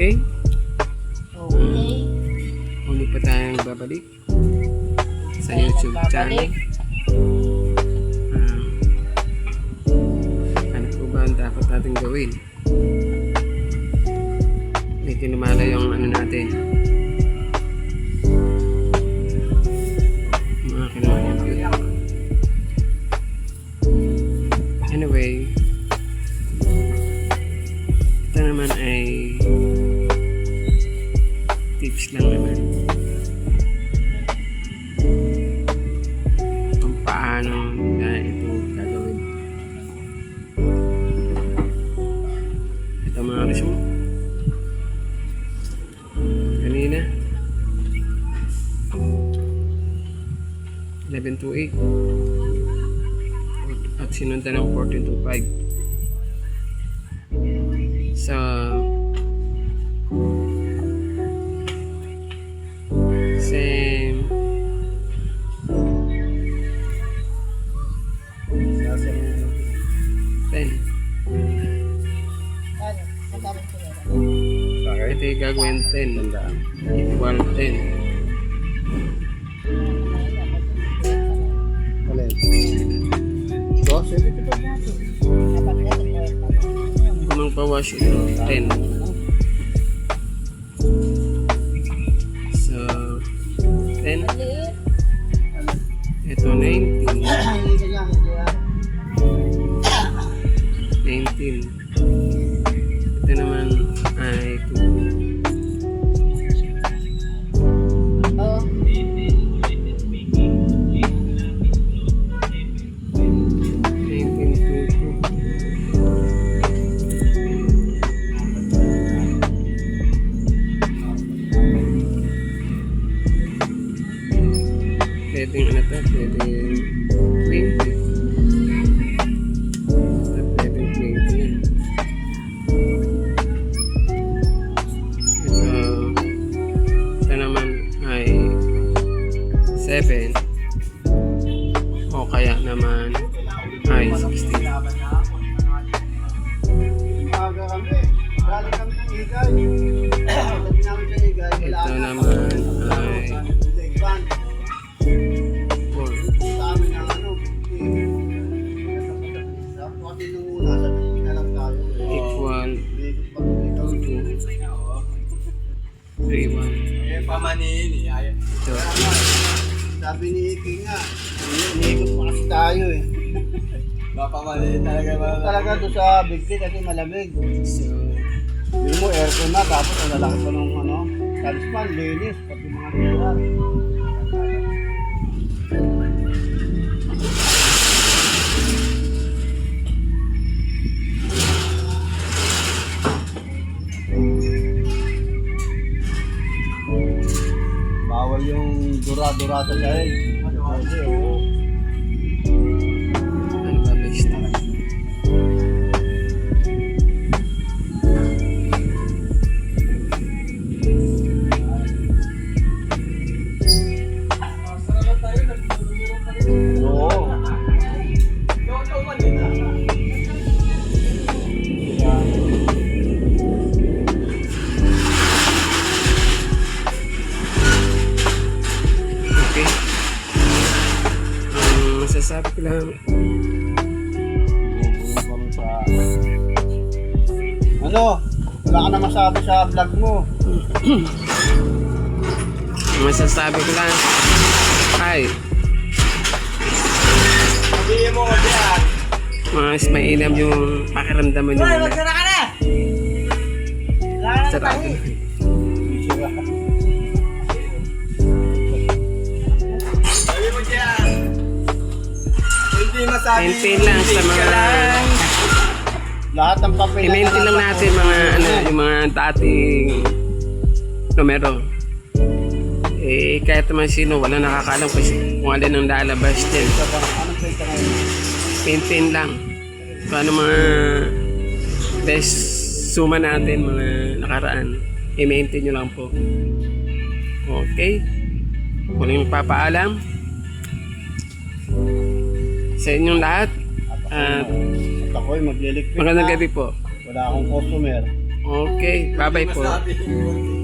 Okay? Okay. Muli pa tayong babalik sa YouTube channel. Ano po ba ang dapat natin gawin? Medyo lumala yung ano natin. Mga kinuha. Anyway, ito naman ay tips lang naman kung paano na ito gagawin. Ito mga result kanina 11:28 at sinundan ng 14:05. So same 10. Ito yung gagawin 10 equal 10. Kung magpawash ito 10. So 10. Ito 19. 19. Ito naman ay 2. Oh. 19, 2, 2. Pwedeng ano to? Pwedeng 20. Pwedeng 20 yan. Ito naman ay 7 o kaya naman ay 16. Ito naman ay 4 equal 2, 3, 1. Pamanihin eh. Ito. Sabi ni Iki nga, iniikot pa kasi tayo eh. Mapamanihin talaga ba? Talaga doon sa Bigti kasi malamig. So, Hindi mo aircon na, tapos ang lalaki pa nung ano, talisman, linis, pati mga tiyan. Bawal yung dura-dura sa sahig. Kasi oo. ano ba best? Oo. Okay. Ang masasabi ko lang, Ano? Wala ka na masabi sa vlog mo. ang masasabi ko lang, ay, Sabihin mo ko diyan. mas mainam yung pakiramdaman nyo muna. Magsara ka na! Sarado. Sabihin mo diyan. Hindi masabi. Maintain lang sa mga, Lahat ng papel. i-maintain lang natin mga, ano, yung mga dating numero. Eh, kahit naman sino, wala nakakalam kung alin ang lalabas din. Anong pwede ka ngayon? Maintain lang. Kung ano mga best suma natin, mga nakaraan, i-maintain nyo lang po. Okay? Huling papaalam sa inyong lahat. At At ako'y magliliquid magandang na. gabi po. Wala akong customer. Okay, bye-bye po. Masabi.